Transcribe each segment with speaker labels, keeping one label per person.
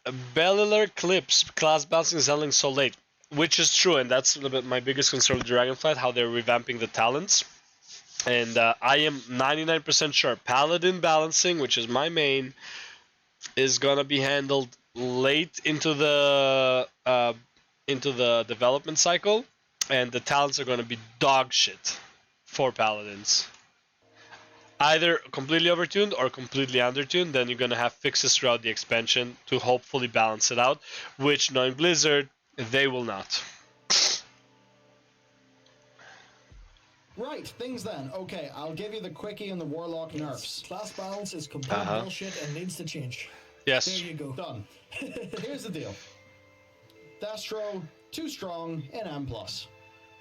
Speaker 1: Bellular Clips class balancing is selling so late, which is true, and that's a little bit my biggest concern with Dragonflight, how they're revamping the talents. And I am 99% sure Paladin balancing, which is my main, is gonna be handled late into the development cycle, and the talents are gonna be dog shit for Paladins. Either completely overtuned or completely undertuned, then you're gonna have fixes throughout the expansion to hopefully balance it out, which, knowing Blizzard, they will not.
Speaker 2: Right, things then. Okay, I'll give you the quickie and the Warlock nerfs.
Speaker 3: Class balance is complete bullshit and needs to change.
Speaker 1: Yes.
Speaker 3: There you go.
Speaker 2: Done. Here's the deal. Destro, too strong in M+.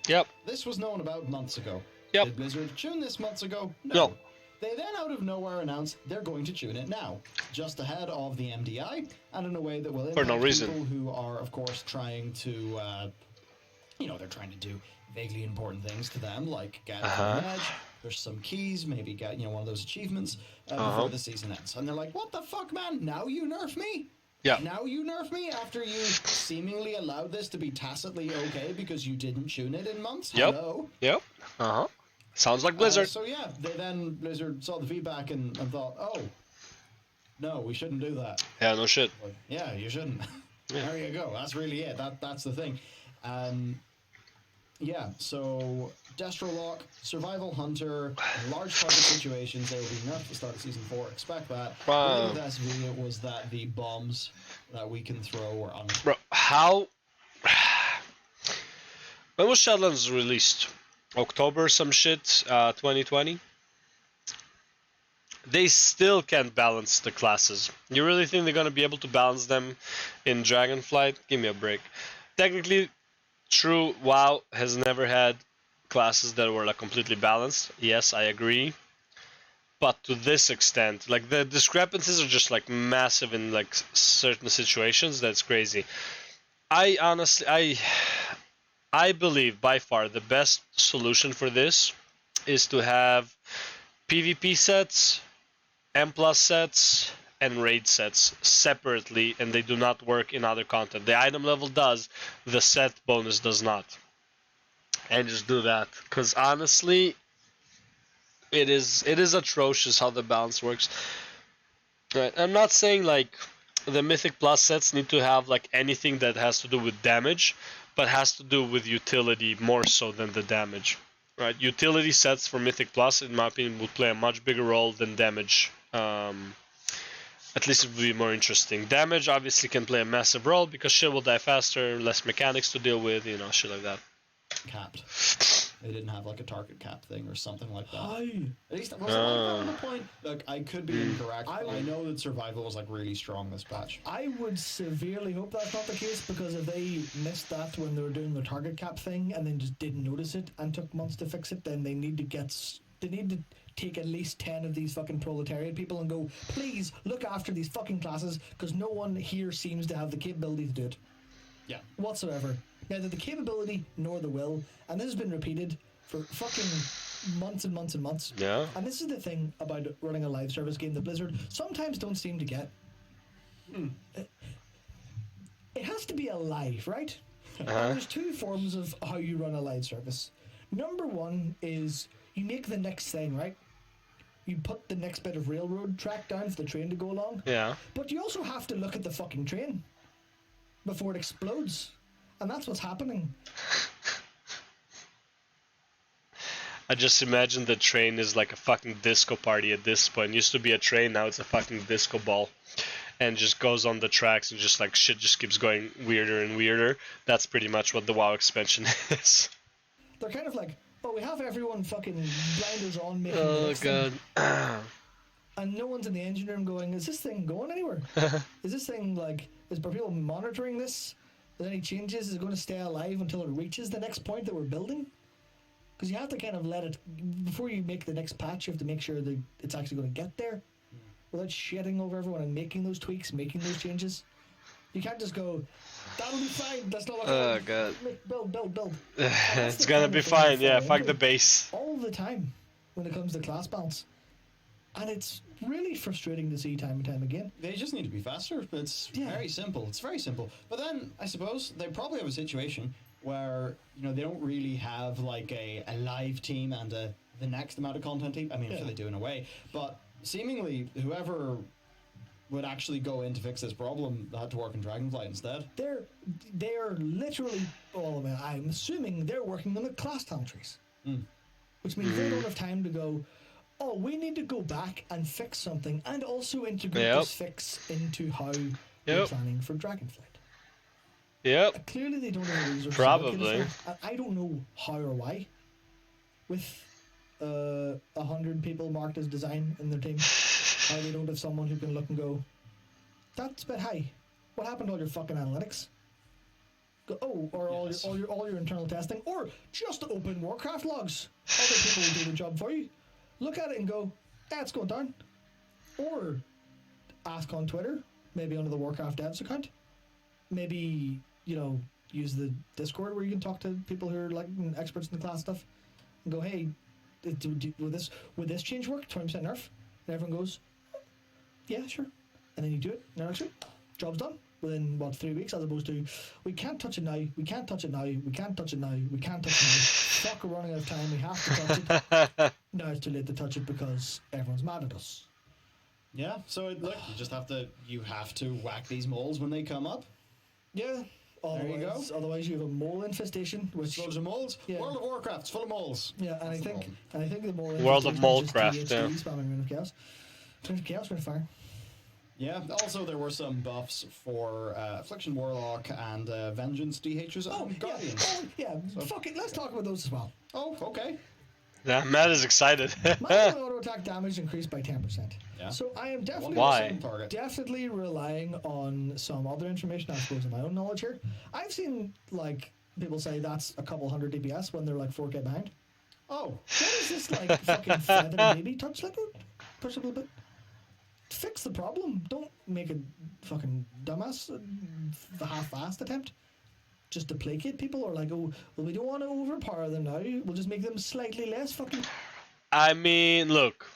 Speaker 1: Yep.
Speaker 2: This was known about months ago.
Speaker 1: Yep.
Speaker 2: Did Blizzard tune this months ago?
Speaker 1: No.
Speaker 2: They then out of nowhere announced they're going to tune it now, just ahead of the MDI, and in a way that will impact
Speaker 1: no reason.
Speaker 2: people who are, of course, trying to, they're trying to do vaguely important things to them, like get an edge. There's some keys, maybe get one of those achievements before the season ends. And they're like, what the fuck, man? Now you nerf me?
Speaker 1: Yeah.
Speaker 2: Now you nerf me after you seemingly allowed this to be tacitly okay because you didn't tune it in months?
Speaker 1: Yep.
Speaker 2: Hello?
Speaker 1: Yep. Sounds like Blizzard.
Speaker 2: So yeah, Blizzard saw the feedback and thought, oh, no, we shouldn't do that.
Speaker 1: Yeah, no shit.
Speaker 2: Like, yeah, you shouldn't.
Speaker 1: Yeah.
Speaker 2: There you go. That's really it. That's the thing. Yeah, so Destro Lock, Survival Hunter, large target situations, they will be nerfed at the start of Season 4. Expect that.
Speaker 1: Wow.
Speaker 2: The thing with SV was that the bombs that we can throw were on.
Speaker 1: Bro, how... When was Shadowlands released? October some shit, 2020? They still can't balance the classes. You really think they're gonna be able to balance them in Dragonflight? Give me a break. Technically, true, WoW has never had classes that were like completely balanced. Yes, I agree. But to this extent, like the discrepancies are just like massive in like certain situations. That's crazy. I honestly, I believe by far the best solution for this is to have PvP sets, M+ sets, and raid sets separately, and they do not work in other content. The item level does, the set bonus does not. And just do that, because honestly, it is atrocious how the balance works. Right, I'm not saying like the Mythic Plus sets need to have like anything that has to do with damage, but has to do with utility more so than the damage. Right, utility sets for Mythic Plus, in my opinion, would play a much bigger role than damage. At least it would be more interesting. Damage obviously can play a massive role because shit will die faster, less mechanics to deal with, shit like that.
Speaker 2: Capped. They didn't have like a target cap thing or something like that. At least was it like that on the point? Look, I could be incorrect. I know that survival was like really strong this patch.
Speaker 3: I would severely hope that's not the case, because if they missed that when they were doing the target cap thing and then just didn't notice it and took months to fix it, then they need to take at least 10 of these fucking proletariat people and go, please look after these fucking classes, because no one here seems to have the capability to do it.
Speaker 2: Yeah.
Speaker 3: Whatsoever. Neither the capability nor the will. And this has been repeated for fucking months and months and months.
Speaker 1: Yeah.
Speaker 3: And this is the thing about running a live service game that Blizzard sometimes don't seem to get. It has to be alive, right? There's two forms of how you run a live service. Number one is you make the next thing, right? You put the next bit of railroad track down for the train to go along.
Speaker 1: Yeah.
Speaker 3: But you also have to look at the fucking train before it explodes. And that's what's happening.
Speaker 1: I just imagine the train is like a fucking disco party at this point. It used to be a train, now it's a fucking disco ball. And just goes on the tracks and just like shit just keeps going weirder and weirder. That's pretty much what the WoW expansion is.
Speaker 3: They're kind of like, oh, we have everyone fucking blinders on making the
Speaker 1: Oh
Speaker 3: next
Speaker 1: god.
Speaker 3: thing. And no one's in the engine room going, is this thing going anywhere? Is this thing like, are people monitoring this? Is there any changes? Is it going to stay alive until it reaches the next point that we're building? Because you have to kind of let it, before you make the next patch, you have to make sure that it's actually going to get there without shitting over everyone and making those tweaks, making those changes. You can't just go, that'll be fine, let's not look at it.
Speaker 1: God.
Speaker 3: Build.
Speaker 1: It's gonna be fine, yeah, fuck the base.
Speaker 3: All the time when it comes to class balance. And it's really frustrating to see time and time again.
Speaker 2: They just need to be faster. It's very simple. It's very simple. But then I suppose they probably have a situation where they don't really have like a live team and the next amount of content team. I mean, I'm sure they do in a way, but seemingly whoever would actually go in to fix this problem had to work in Dragonflight instead.
Speaker 3: They're literally I'm assuming they're working on the class talent trees, which means they don't have time to go. Oh, we need to go back and fix something, and also integrate this fix into how we're planning for Dragonflight.
Speaker 1: Yep.
Speaker 3: Clearly, they don't have the resources.
Speaker 1: Probably.
Speaker 3: I don't know how or why. With 100 people marked as design in their team, how they don't have someone who can look and go, that's a bit high. What happened to all your fucking analytics? Or all your internal testing, or just open Warcraft logs. Other people will do the job for you. Look at it and go, it's going down. Or ask on Twitter, maybe under the Warcraft devs account. Maybe, use the Discord where you can talk to people who are like experts in the class stuff and go, hey, would this change work? 20% nerf? And everyone goes, yeah, sure. And then you do it. And next week, job's done. Within 3 weeks, as opposed to we can't touch it now, we can't touch it now, we can't touch it now, we can't touch it now. Fuck, we're running out of time, we have to touch it. Now it's too late to touch it because everyone's mad at us.
Speaker 2: Yeah, so you have to whack these moles when they come up.
Speaker 3: Yeah. There you go. Otherwise, you have a mole infestation, which
Speaker 2: loads of moles.
Speaker 3: Yeah.
Speaker 2: World of Warcraft's full of moles.
Speaker 3: Yeah, and I think the mole
Speaker 1: World of
Speaker 3: Molecraft,
Speaker 1: spamming
Speaker 3: Ring of Chaos. Ring of Chaos, Ring of Fire.
Speaker 2: Yeah, also there were some buffs for Affliction Warlock and Vengeance DHers and Guardians.
Speaker 3: Fuck it, let's talk about those as well.
Speaker 2: Oh, okay.
Speaker 1: Yeah, Matt is excited.
Speaker 3: My auto attack damage increased by 10%.
Speaker 2: Yeah.
Speaker 3: So I am definitely relying on some other information, I suppose, in my own knowledge here. I've seen people say that's a couple hundred DPS when they're 4K behind.
Speaker 2: Oh.
Speaker 3: What is this fucking feather baby touch like it? Push a little bit. Fix the problem. Don't make a fucking dumbass half-assed attempt just to placate people, or we don't want to overpower them now. We'll just make them slightly less fucking.
Speaker 1: I mean, look,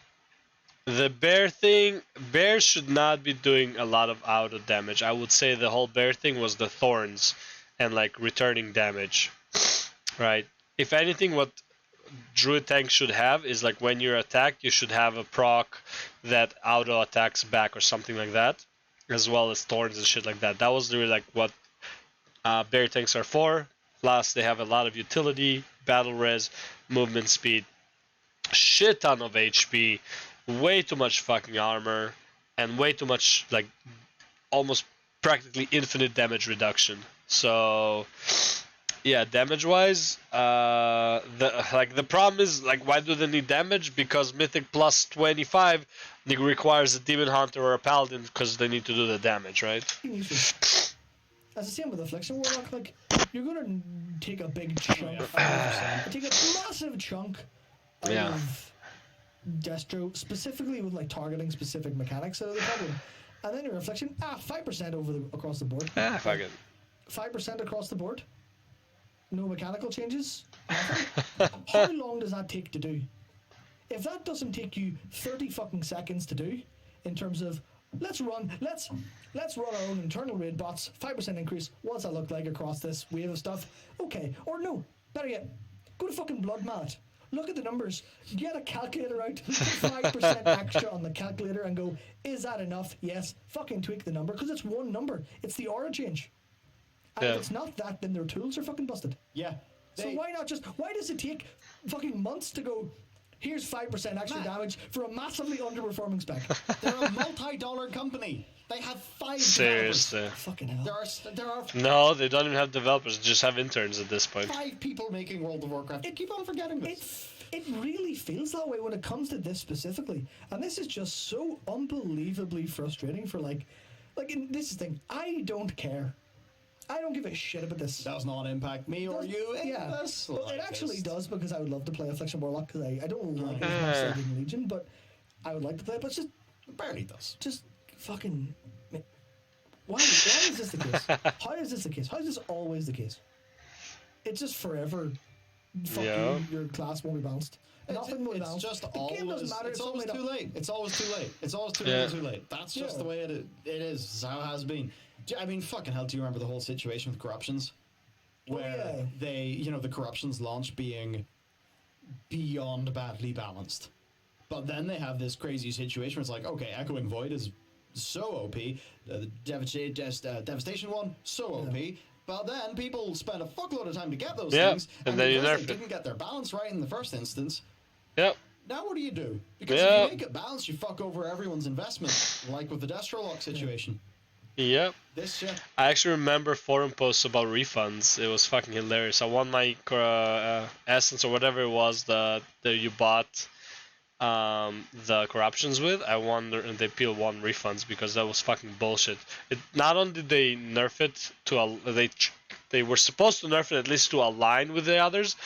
Speaker 1: the bear should not be doing a lot of auto damage. I would say the whole bear thing was the thorns and returning damage, right? If anything, what Druid tank should have is when you're attacked, you should have a proc that auto attacks back or something like that, as well as thorns and shit like that. That was really what bear tanks are for. Plus, they have a lot of utility, battle res, movement speed, shit ton of HP, way too much fucking armor, and way too much almost practically infinite damage reduction. So yeah, damage-wise, the problem is why do they need damage? Because Mythic plus 25 requires a Demon Hunter or a Paladin because they need to do the damage, right?
Speaker 3: As the same with Affliction Warlock, you're gonna take a big chunk, take a massive chunk out of Destro, specifically with targeting specific mechanics out of the problem, and then your Affliction 5% across the board.
Speaker 1: Fuck it.
Speaker 3: 5% across the board. No mechanical changes. How long does that take to do? If that doesn't take you 30 fucking seconds to do, in terms of let's run our own internal raid bots, 5% increase. What's that look like across this wave of stuff? Okay, or no, better yet, go to fucking Blood Mallet. Look at the numbers. Get a calculator out. Put 5% extra on the calculator and go, is that enough? Yes. Fucking tweak the number because it's one number. It's the aura change. And if it's not that, then their tools are fucking busted.
Speaker 2: Yeah.
Speaker 3: So why does it take fucking months to go, here's 5% extra damage for a massively underperforming spec?
Speaker 2: They're a multi-dollar company. They have 5
Speaker 1: Seriously.
Speaker 2: developers.
Speaker 3: Fucking hell.
Speaker 2: There are
Speaker 1: No, they don't even have developers. They just have interns at this point.
Speaker 2: 5 people making World of Warcraft. I keep on forgetting this.
Speaker 3: It really feels that way when it comes to this specifically. And this is just so unbelievably frustrating for this is the thing. I don't care. I don't give a shit about this.
Speaker 2: Does not impact me or you.
Speaker 3: Yeah, well, it actually does because I would love to play Affliction Warlock because I don't like it as much as Legion, but I would like to play it. But it's just
Speaker 2: it barely does.
Speaker 3: Just fucking. Why is this the case? How is this the case? How is this always the case? It's just forever fuck
Speaker 1: Yeah.
Speaker 3: you, your class won't be balanced. Nothing will be
Speaker 2: It's
Speaker 3: balanced.
Speaker 2: just
Speaker 3: The game doesn't
Speaker 2: always,
Speaker 3: matter.
Speaker 2: it's
Speaker 3: all
Speaker 2: always
Speaker 3: made
Speaker 2: too
Speaker 3: up.
Speaker 2: late. It's always too late. It's always too
Speaker 1: Yeah.
Speaker 2: little too late. That's just
Speaker 3: Yeah.
Speaker 2: the way it is. It's how it has been. I mean, fucking hell, do you remember the whole situation with corruptions? Where
Speaker 3: yeah.
Speaker 2: they, you know, the corruptions launch being beyond badly balanced. But then they have this crazy situation where it's like, okay, Echoing Void is so OP, the Devastation one, so OP. But then people spend a fuckload of time to get those
Speaker 1: Yeah,
Speaker 2: things,
Speaker 1: and then you
Speaker 2: because
Speaker 1: nerf
Speaker 2: they
Speaker 1: it.
Speaker 2: didn't get their balance right in the first instance,
Speaker 1: Yep.
Speaker 2: now what do? Because
Speaker 1: Yeah.
Speaker 2: if you make it balanced, you fuck over everyone's investment, like with the Destrolock situation.
Speaker 1: Yep.
Speaker 2: This shit.
Speaker 1: I actually remember forum posts about refunds. It was fucking hilarious. I won my essence or whatever it was that you bought the corruptions with. I won and they peel one refunds because that was fucking bullshit. It not only did they nerf it to they were supposed to nerf it at least to align with the others.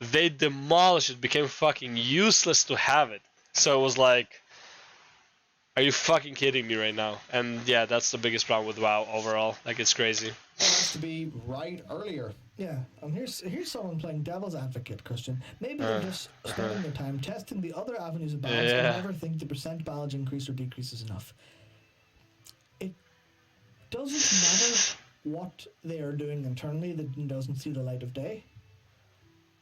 Speaker 1: They demolished it. Became fucking useless to have it. So it was like, are you fucking kidding me right now? And yeah, that's the biggest problem with WoW overall. Like, it's crazy.
Speaker 2: It has to be right earlier.
Speaker 3: Yeah, and here's someone playing devil's advocate, Christian. Maybe they're just spending their time testing the other avenues of balance and never think the percent balance increase or decrease is enough. It doesn't matter what they are doing internally that doesn't see the light of day.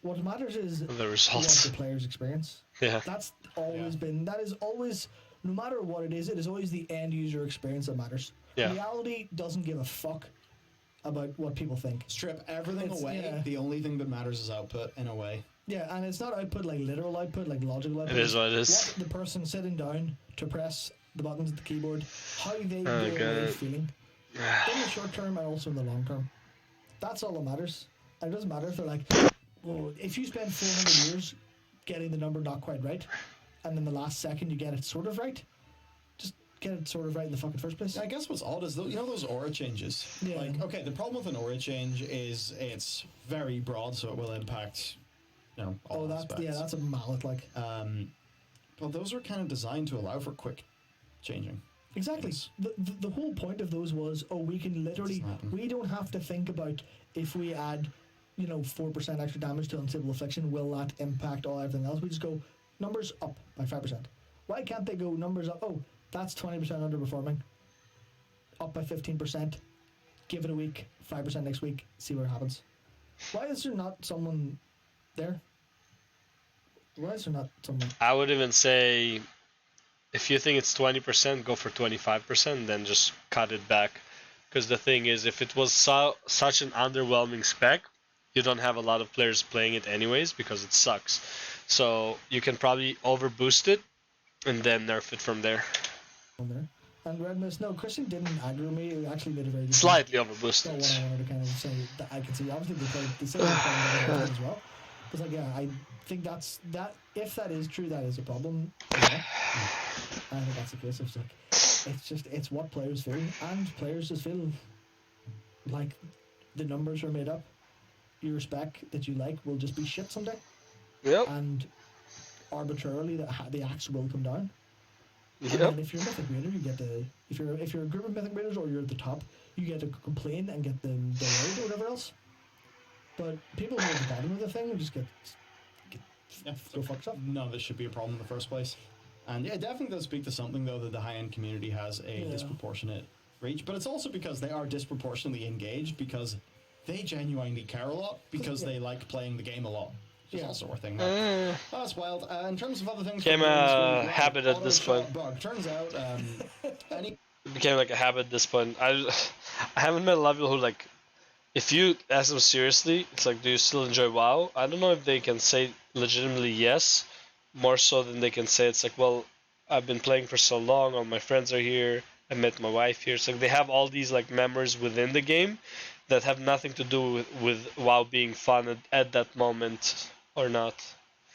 Speaker 3: What matters is
Speaker 1: The results.
Speaker 3: what the players experience.
Speaker 1: Yeah.
Speaker 3: That's always been, that is always, no matter what it is always the end user experience that matters.
Speaker 1: Yeah.
Speaker 3: Reality doesn't give a fuck about what people think.
Speaker 2: Strip everything away.
Speaker 3: Yeah.
Speaker 2: The only thing that matters is output, in a way.
Speaker 3: Yeah, and it's not output like literal output, like logical output.
Speaker 1: It is what it is.
Speaker 3: What the person sitting down to press the buttons at the keyboard, how they go
Speaker 1: Okay.
Speaker 3: away feeling. In the short term and also in the long term. That's all that matters. And it doesn't matter if they're like, well, if you spend 400 years getting the number not quite right, and then the last second you get it sort of right, just get it sort of right in the fucking first place.
Speaker 2: I guess what's odd is, you know, those aura changes.
Speaker 3: Yeah.
Speaker 2: Like, okay, the problem with an aura change is it's very broad, so it will impact, you know, all aspects.
Speaker 3: Yeah, that's a mallet, like.
Speaker 2: But those are kind of designed to allow for quick changing.
Speaker 3: Exactly. The whole point of those was, we can literally, we don't have to think about if we add, 4% extra damage to Unstable Affliction, will that impact all everything else? We just go, numbers up by 5%. Why can't they go numbers up? Oh, that's 20% underperforming. Up by 15%. Give it a week, 5% next week, see what happens. Why is there not someone there? Why is there not someone?
Speaker 1: I would even say, if you think it's 20%, go for 25%, then just cut it back. Because the thing is, if it was such an underwhelming spec, you don't have a lot of players playing it anyways because it sucks. So you can probably overboost it and then nerf it from there.
Speaker 3: And Redness, no, Christian didn't aggro me. He actually made a very good
Speaker 1: Slightly
Speaker 3: That's
Speaker 1: overboosted.
Speaker 3: not what I wanted to kind of say. That I can see. Obviously, they say they're playing better as well. It's like, yeah, I think that. If that is true, that is a problem. Yeah. I think that's the case. It's what players feel, and players just feel like the numbers are made up. Your spec that you like will just be shit someday,
Speaker 1: Yep.
Speaker 3: and arbitrarily the axe will come down. And
Speaker 1: Yep.
Speaker 3: then if you're a Mythic Raider, you get to if you're a group of Mythic Raiders or you're at the top, you get to complain and get them delayed or whatever else. But people who are at the bottom of the thing just get go fuck stuff.
Speaker 2: None of this should be a problem in the first place. And yeah, it definitely does speak to something, though, that the high-end community has a disproportionate reach. But it's also because they are disproportionately engaged, because they genuinely care a lot, because they like playing the game a lot. Which is also a thing. That's wild. In terms of other things...
Speaker 1: Became a habit at this point.
Speaker 2: Bug. Turns out, any...
Speaker 1: It became like a habit at this point. I haven't met a lot of people who, like, if you ask them seriously, it's like, do you still enjoy WoW? I don't know if they can say legitimately yes, more so than they can say it's like, well, I've been playing for so long, all my friends are here, I met my wife here. So they have all these like memories within the game that have nothing to do with WoW being fun at that moment or not.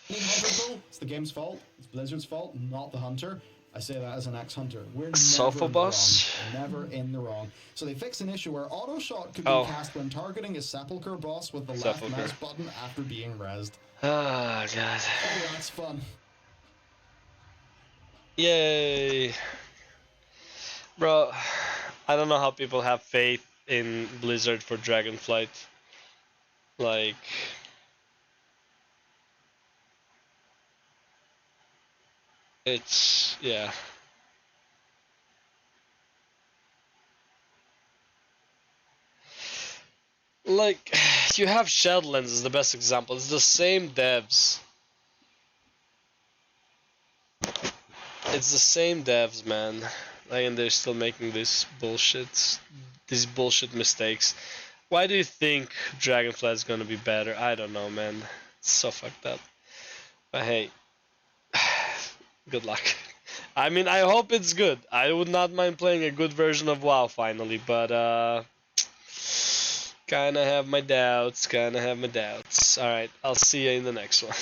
Speaker 2: It's the game's fault. It's Blizzard's fault, not the hunter. I say that as an ex-hunter. We're
Speaker 1: Sofa boss?
Speaker 2: Never in the wrong. So they fixed an issue where auto shot could be cast when targeting a sepulcher boss with the left mouse button after being rezzed.
Speaker 1: Oh god.
Speaker 2: Oh, that's fun.
Speaker 1: Yay. Bro, I don't know how people have faith in Blizzard for Dragonflight. Like, It's, yeah. Like, you have Shadowlands is the best example. It's the same devs. It's the same devs, man. Like, and they're still making these bullshit mistakes. Why do you think Dragonflight is gonna be better? I don't know, man. It's so fucked up. But hey, good luck. I mean, I hope it's good. I would not mind playing a good version of WoW finally, but kinda have my doubts. Alright, I'll see you in the next one.